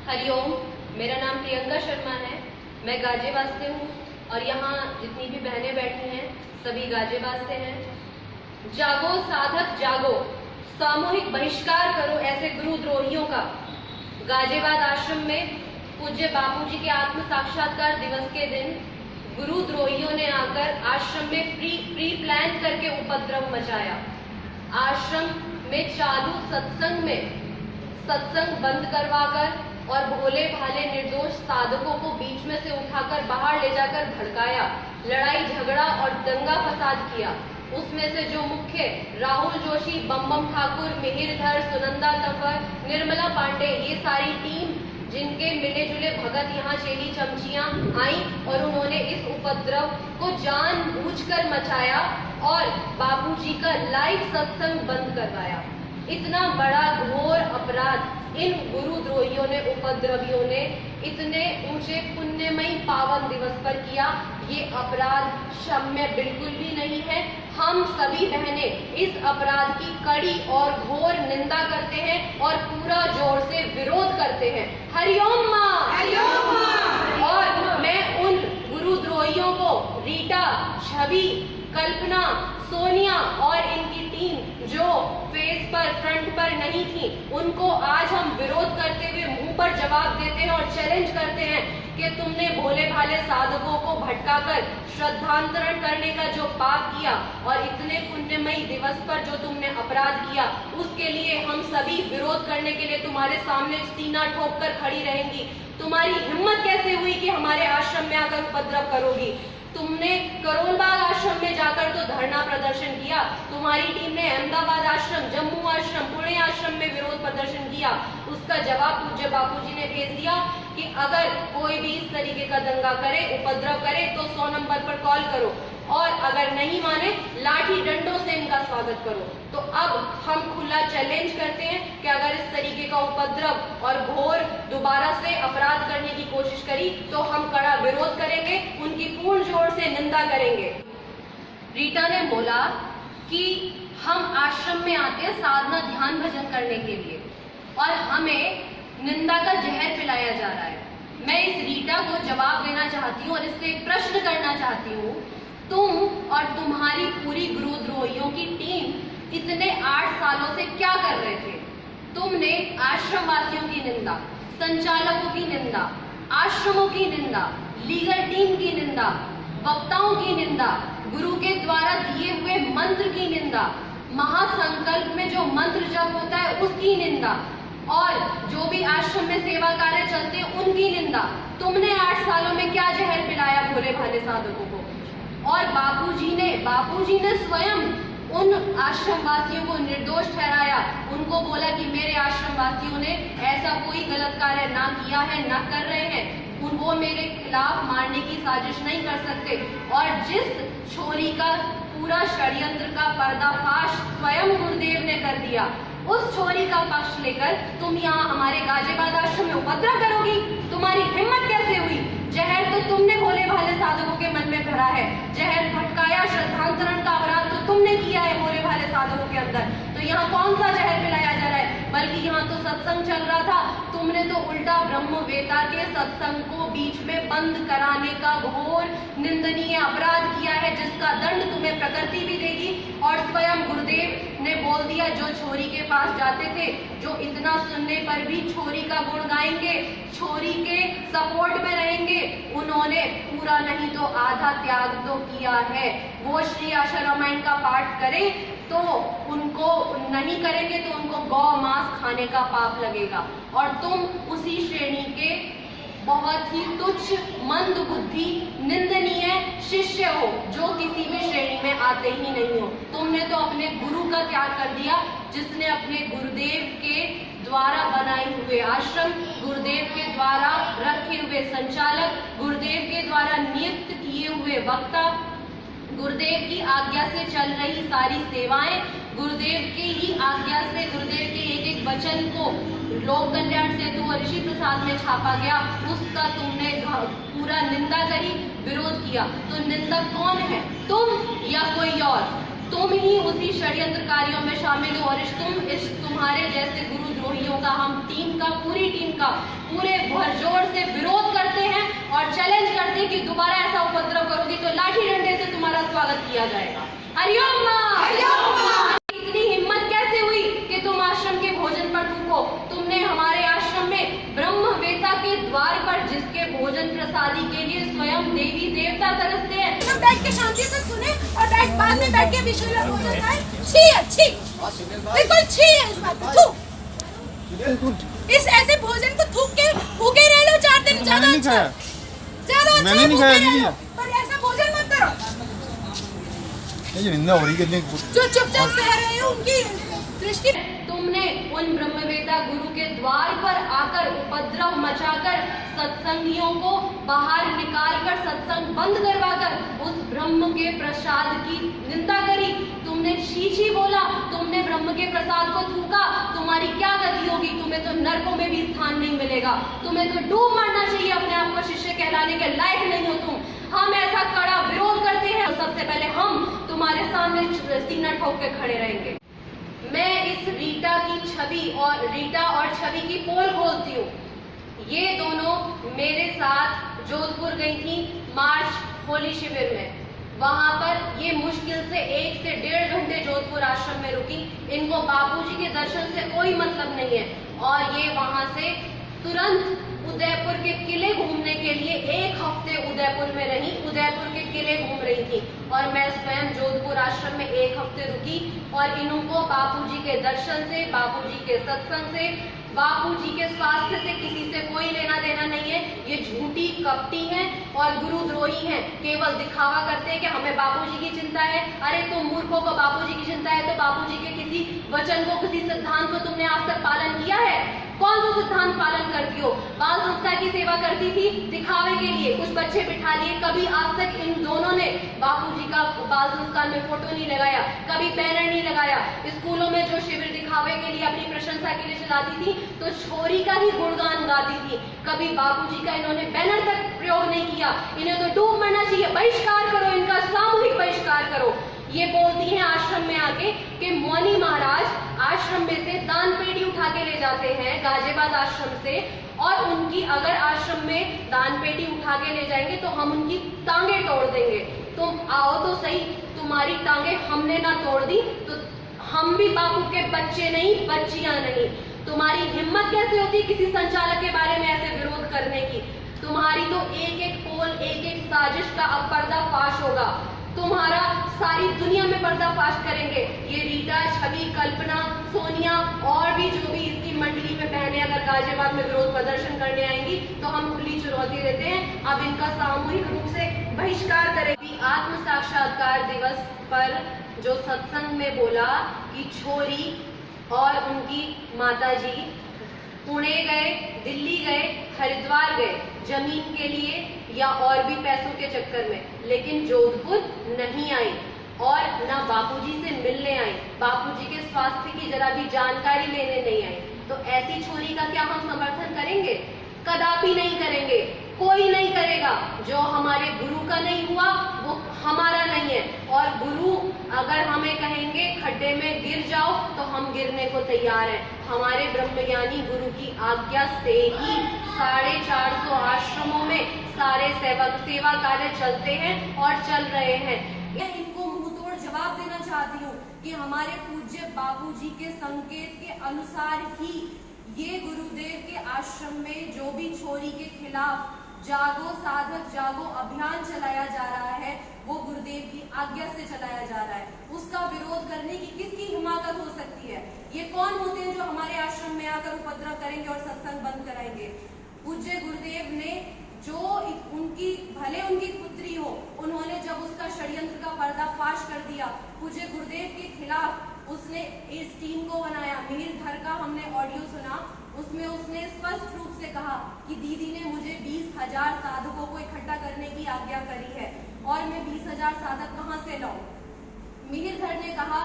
हरिओम, मेरा नाम प्रियंका शर्मा है। मैं गाजियाबाद से हूँ और यहाँ जितनी भी बहनें बैठी हैं सभी गाजियाबाद से हैं। जागो साधक जागो, सामूहिक बहिष्कार करो ऐसे गुरुद्रोहियों का। गाजियाबाद आश्रम में पूज्य बापूजी के आत्म साक्षात्कार दिवस के दिन गुरुद्रोहियों ने आकर आश्रम में प्री प्लान करके उपद्रव मचाया। आश्रम में चालू सत्संग बंद करवाकर और भोले भाले निर्दोष साधकों को बीच में से उठाकर बाहर ले जाकर भड़काया, लड़ाई झगड़ा और दंगा फसाद किया। उसमें से जो मुख्य राहुल जोशी, बम ठाकुर, मिहिरधर, सुनंदा तंवर, निर्मला पांडे, ये सारी टीम जिनके मिले जुले भगत यहाँ चेली चमचियां आई और उन्होंने इस उपद्रव को जानबूझकर मचाया और बापूजी का लाइव सत्संग बंद करवाया। इतना बड़ा घोर अपराध इन गुरुद्रोहियों ने, उपद्रवियों ने इतने ऊंचे पुण्यमयी पावन दिवस पर किया। ये अपराध क्षम्य बिल्कुल भी नहीं है। हम सभी बहनें इस अपराध की कड़ी और घोर निंदा करते हैं और पूरा जोर से विरोध करते हैं। हरिओम माँ, हरिओम माँ। और मैं उन गुरुद्रोहियों को, रीटा, छवि, कल्पना, सोनिया और इनकी टीम जो फेस पर, फ्रंट पर नहीं थी, उनको आज हम विरोध करते हुए मुंह पर जवाब देते हैं और चैलेंज करते हैं कि तुमने भोले भाले साधकों को भटकाकर श्रद्धांतरण करने का जो पाप किया और इतने पुण्यमयी दिवस पर जो तुमने अपराध किया, उसके लिए हम सभी विरोध करने के लिए तुम्हारे सामने सीना ठोक कर खड़ी रहेंगी। तुम्हारी हिम्मत कैसे हुई कि हमारे आश्रम में आकर उपद्रव करोगी? तुमने करोलबाग आश्रम में जाकर तो धरना प्रदर्शन किया, तुम्हारी टीम ने अहमदाबाद आश्रम, जम्मू आश्रम, पुणे आश्रम में विरोध प्रदर्शन किया। उसका जवाब पूज्य बापूजी ने भेज दिया कि अगर कोई भी इस तरीके का दंगा करे, उपद्रव करे तो 100 नंबर पर कॉल करो और अगर नहीं माने लाठी डंडों से इनका स्वागत करो। तो अब हम खुला चैलेंज करते हैं कि अगर इस तरीके का उपद्रव और घोर दोबारा से अपराध करने की कोशिश करी तो हम कड़ा विरोध करेंगे, उनकी पूर्ण जोर से निंदा करेंगे। रीटा ने बोला कि हम आश्रम में आते हैं साधना ध्यान भजन करने के लिए और हमें निंदा का जहर पिलाया जा रहा है। मैं इस रीटा को जवाब देना चाहती हूँ और इससे एक प्रश्न करना चाहती हूँ, तुम और तुम्हारी पूरी गुरुद्रोहियों की टीम इतने 8 सालों से क्या कर रहे थे? तुमने आश्रम वासियों की निंदा, संचालकों की निंदा, आश्रमों की निंदा, लीगल टीम की निंदा, वक्ताओं की निंदा, गुरु के द्वारा दिए हुए मंत्र की निंदा, महासंकल्प में जो मंत्र जप होता है उसकी निंदा और जो भी आश्रम में सेवा कार्य चलते हैं उनकी निंदा। तुमने 8 सालों में क्या जहर पिलाया भोले भाले साधकों को? और बापूजी ने स्वयं उन आश्रमवासियों को निर्दोष ठहराया, उनको बोला कि मेरे आश्रमवासियों ने ऐसा कोई गलत कार्य ना किया है, ना कर रहे हैं, वो मेरे खिलाफ मारने की साजिश नहीं कर सकते। और जिस छोरी का पूरा षड्यंत्र का पर्दाफाश स्वयं गुरुदेव ने कर दिया, उस छोरी का पक्ष लेकर तुम यहाँ हमारे गाजियाबाद आश्रम में उपद्रव करोगी? तुम्हारी हिम्मत कैसे हुई? जहर तो तुमने भोले भाले साधकों के मन में भरा है, जहर भटकाया, श्रद्धांतरण का अपराध तो तुमने किया है भोले भाले साधकों के अंदर। तो यहाँ कौन सा जहर पिलाया जा रहा है? बल्कि यहाँ तो सत्संग चल रहा था, तुमने तो उल्टा ब्रह्मवेता के सत्संग को बीच में बंद कराने का घोर निंदनीय अपराध किया है, जिसका दंड तुम्हें प्रकृति भी देगी। और स्वयं गुरुदेव ने बोल दिया, जो छोरी के पास जाते थे, जो इतना सुनने पर भी छोरी का गुण गाएंगे, छोरी के सपोर्ट में रहेंगे, उन्होंने पूरा नहीं तो आधा त्याग तो किया है। वो श्री आशा रामायण का पाठ करें तो उनको, नहीं करेंगे तो उनको गौ मांस खाने का पाप लगेगा। और तुम उसी श्रेणी के बहुत ही तुच्छ, मंद बुद्धि, निंदनीय शिष्य हो जो किसी भी श्रेणी में आते ही नहीं हो। तुमने तो अपने गुरु का त्याग कर दिया, जिसने अपने गुरुदेव के द्वारा बनाए हुए आश्रम, गुरुदेव के द्वारा रखे हुए संचालक, गुरुदेव के द्वारा नियुक्त किए हुए वक्ता, गुरुदेव की आज्ञा से चल रही सारी सेवाएं, गुरुदेव की ही आज्ञा से गुरुदेव के एक एक वचन को लोक कल्याण सेतु और ऋषि प्रसाद में छापा गया, उसका तुमने पूरा निंदा करी, विरोध किया। तो निंदक कौन है, तुम या कोई और? तुम ही उसी षड्यंत्रकारियों में शामिल हो और तुम्हारे जैसे गुरुद्रोहियों का, हम टीम का, पूरी टीम का पूरे भरजोर से विरोध करते हैं और चैलेंज करते हैं कि दोबारा ऐसा उपद्रव करोगी तो लाठी डंडे से तुम्हारा स्वागत किया जाएगा। हरिओम मां। इतनी हिम्मत कैसे हुई कि तुम आश्रम के भोजन पर थूको? तुमने हमारे आश्रम में ब्रह्मवेता के द्वार पर, जिसके भोजन प्रसादी के लिए स्वयं देवी देवता तरसते हैं, तो बैठ के शांति से सुने और बाद में बैठ के विषय भोजन खाए। छी अच्छी, बिल्कुल छी है इस बात पे। इस ऐसे भोजन को थूक के भूखे रह लो 4 दिन, ज्यादा अच्छा, ज्यादा अच्छा। मैंने नहीं खाया दीदी, पर ऐसा भोजन मत करो। ये निंदा हो रही है कितनी। जो चुपचाप सह रहे हो उनकी दृष्टि। तुमने उन ब्रह्मवेता गुरु के द्वार पर आकर उपद्रव मचाकर सत्संगियों को बाहर निकालकर सत्संग बंद करवाकर उस ब्रह्म के प्रसाद की निंदा करी। तुमने शी बोला, तुमने ब्रह्म के प्रसाद को थूका। तुम्हारी क्या गति होगी? तुम्हें तो नरकों में भी स्थान नहीं मिलेगा। तुम्हें तो डूब मरना चाहिए। अपने आप को शिष्य कहलाने के लायक नहीं हो तुम। हम ऐसा कड़ा विरोध करते हैं और सबसे पहले हम तुम्हारे सामने सीना ठोक के खड़े रहेंगे। मैं इस रीटा और छवि की पोल खोलती हूँ। ये दोनों मेरे साथ जोधपुर गई थी मार्च होली शिविर में। वहां पर ये मुश्किल से 1 से 1.5 घंटे जोधपुर आश्रम में रुकी। इनको बापूजी के दर्शन से कोई मतलब नहीं है और ये वहां से तुरंत उदयपुर के किले घूमने के लिए 1 हफ्ते उदयपुर में रही। उदयपुर के किले घूम रही थी और मैं स्वयं जोधपुर आश्रम में 1 हफ्ते रुकी और इनको बापूजी के दर्शन से, बापूजी के सत्संग से, बापूजी के स्वास्थ्य से किसी से कोई लेना देना नहीं है। ये झूठी कपटी हैं और गुरुद्रोही हैं। केवल दिखावा करते हैं कि हमें बापूजी की चिंता है। अरे तुम मूर्खों को बापूजी की चिंता है तो बापूजी के किसी वचन को, किसी सिद्धांत को तुमने आज तक पालन किया है? कौन सा सिद्धांत पालन करती हो? बाल संस्था की सेवा करती थी दिखावे के लिए, कुछ बच्चे बिठा लिए। कभी आज तक इन दोनों ने बापूजी का बाल संस्कार में फोटो नहीं लगाया, कभी बैनर नहीं लगाया। स्कूलों में जो शिविर दिखावे के लिए अपनी प्रशंसा के लिए चलाती थी तो छोरी का ही गुणगान गाती थी। कभी बापूजी का इन्होंने बैनर तक प्रयोग नहीं किया। इन्हें तो डूब मरना चाहिए। बहिष्कार करो इनका, सामूहिक बहिष्कार करो। ये बोलती हैं आश्रम में आके कि मौनी महाराज आश्रम में से दान पेटी उठा के ले जाते हैं गाजियाबाद आश्रम से, और उनकी अगर आश्रम में दान पेटी उठा के ले जाएंगे तो हम उनकी टांगे तोड़ देंगे। तुम आओ तो सही, तुम्हारी टांगे हमने ना तोड़ दी तो हम भी बापू के बच्चे नहीं, बच्चियां नहीं। तुम्हारी हिम्मत कैसे होती किसी संचालक के बारे में ऐसे विरोध करने की? तुम्हारी तो एक पोल, एक साजिश का अब पर्दाफाश होगा। तुम्हारा सारी दुनिया में पर्दाफाश करेंगे। ये रीटा, छवि, कल्पना, सोनिया और भी जो भी इसकी मंडली में बहनें अगर गाजियाबाद में विरोध प्रदर्शन करने आएंगी तो हम खुली चुनौती देते हैं। अब इनका सामूहिक रूप से बहिष्कार करेंगे। आत्म साक्षात्कार दिवस पर जो सत्संग में बोला कि छोरी और उनकी माताजी पुणे गए, दिल्ली गए, हरिद्वार गए जमीन के लिए या और भी पैसों के चक्कर में, लेकिन जोधपुर नहीं आई और ना बापूजी से मिलने आई, बापूजी के स्वास्थ्य की जरा भी जानकारी लेने नहीं आई। तो ऐसी छोरी का क्या हम समर्थन करेंगे? कदापि नहीं करेंगे, कोई नहीं करेगा। जो हमारे गुरु का नहीं हुआ वो हमारा नहीं है। और गुरु अगर हमें कहेंगे खड्डे में गिर जाओ तो हम गिरने को तैयार हैं। हमारे ब्रह्मज्ञानी गुरु की आज्ञा से ही 450 आश्रमों में सारे सेवा कार्य चलते हैं और चल रहे हैं। मैं इनको मुंहतोड़ जवाब देना चाहती हूँ कि हमारे पूज्य बापूजी के संकेत के अनुसार ही ये गुरुदेव के आश्रम में जो भी छोरी के खिलाफ जागो साधक जागो अभियान चलाया जा रहा है वो गुरुदेव की आज्ञा से चलाया जा रहा है। उसका विरोध करने की किसकी हिम्मत हो सकती है? ये कौन होते हैं जो हमारे आश्रम में आकर उपद्रव करेंगे और सत्संग बंद कराएंगे? पूज्य गुरुदेव ने जो उनकी भले उनकी पुत्री हो, उन्होंने जब उसका षड्यंत्र का पर्दाफाश कर दिया पूज्य गुरुदेव के खिलाफ, उसने इस टीम को बनाया। मिहिर धर का हमने ऑडियो सुना, उसमें उसने स्पष्ट रूप से कहा कि दीदी ने मुझे 20,000 साधकों को इकट्ठा करने की आज्ञा करी है और मैं 20,000 साधक कहाँ से लाऊं? मिहिर धर ने कहा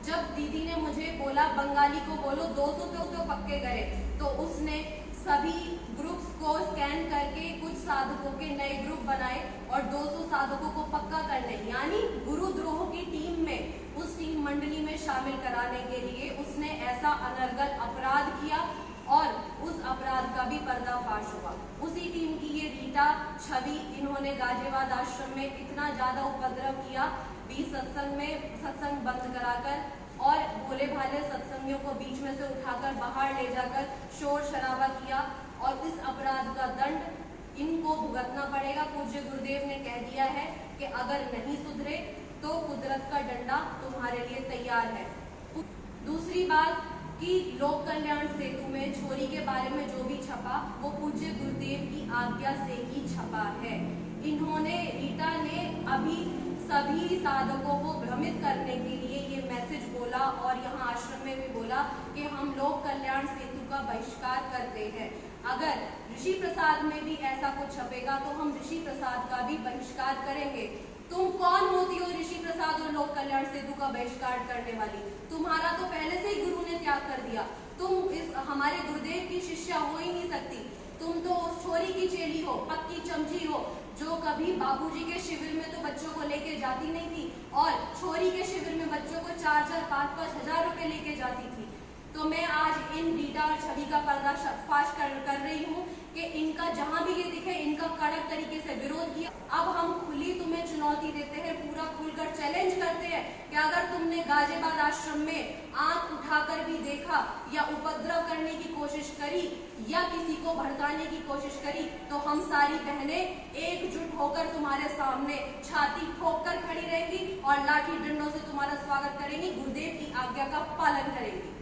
जब दीदी ने मुझे बोला बंगाली को बोलो 200 तो पक्के करे, तो उसने सभी ग्रुप्स को स्कैन करके कुछ साधकों के नए ग्रुप बनाए और 200 साधकों को पक्का करने, यानी गुरुद्रोह की टीम में, उस टीम मंडली में शामिल कराने के लिए उसने ऐसा अनर्गल अपराध किया और उस अपराध का भी पर्दाफाश हुआ। उसी टीम की ये रीटा, छवि, इन्होंने गाजियाबाद आश्रम में इतना ज्यादा उपद्रव किया, 20 सत्संग में सत्संग बंद कराकर और भोले भाले सत्संगियों को बीच में से उठाकर बाहर ले जाकर शोर शराबा किया, और इस अपराध का दंड इनको भुगतना पड़ेगा। पूज्य गुरुदेव ने कह दिया है कि अगर नहीं सुधरे तो कुदरत का डंडा तुम्हारे लिए तैयार है। दूसरी बात कि लोक कल्याण सेतु में छोरी के बारे में जो भी छपा वो पूज्य गुरुदेव की आज्ञा से ही छपा है। इन्होंने, रीटा ने अभी सभी साधकों को भ्रमित करने के लिए ये मैसेज बोला और यहाँ आश्रम में भी बोला कि हम लोक कल्याण सेतु का बहिष्कार करते हैं। अगर ऋषि प्रसाद में भी ऐसा कुछ छपेगा तो हम ऋषि प्रसाद का भी बहिष्कार करेंगे। तुम कौन होती हो ऋषि प्रसाद और लोक कल्याण सेतु का बहिष्कार करने वाली? तुम्हारा तो पहले से ही गुरु ने त्याग कर दिया। तुम इस हमारे गुरुदेव की शिष्या हो ही नहीं सकती। तुम तो उस छोरी की चेली हो, पक्की चमची हो, जो कभी बापूजी के शिविर में तो बच्चों को लेके जाती नहीं थी और छोरी के शिविर में बच्चों को 4-4, 5-5 हजार रुपए लेके जाती थी। तो मैं आज इन रीटा और छवि का पर्दाफाश कर रही हूँ कि इनका जहां भी ये दिखे इनका कड़क तरीके से विरोध किया। अब हम खुली तुम्हें चुनौती देते हैं, पूरा खुलकर चैलेंज करते हैं कि अगर तुमने गाजियाबाद आश्रम में आंख उठाकर भी देखा या उपद्रव करने की कोशिश करी या किसी को भड़काने की कोशिश करी तो हम सारी बहनें एकजुट होकर तुम्हारे सामने छाती ठोक कर खड़ी रहेंगी और लाठी डंडों से तुम्हारा स्वागत करेंगी, गुरुदेव की आज्ञा का पालन करेंगी।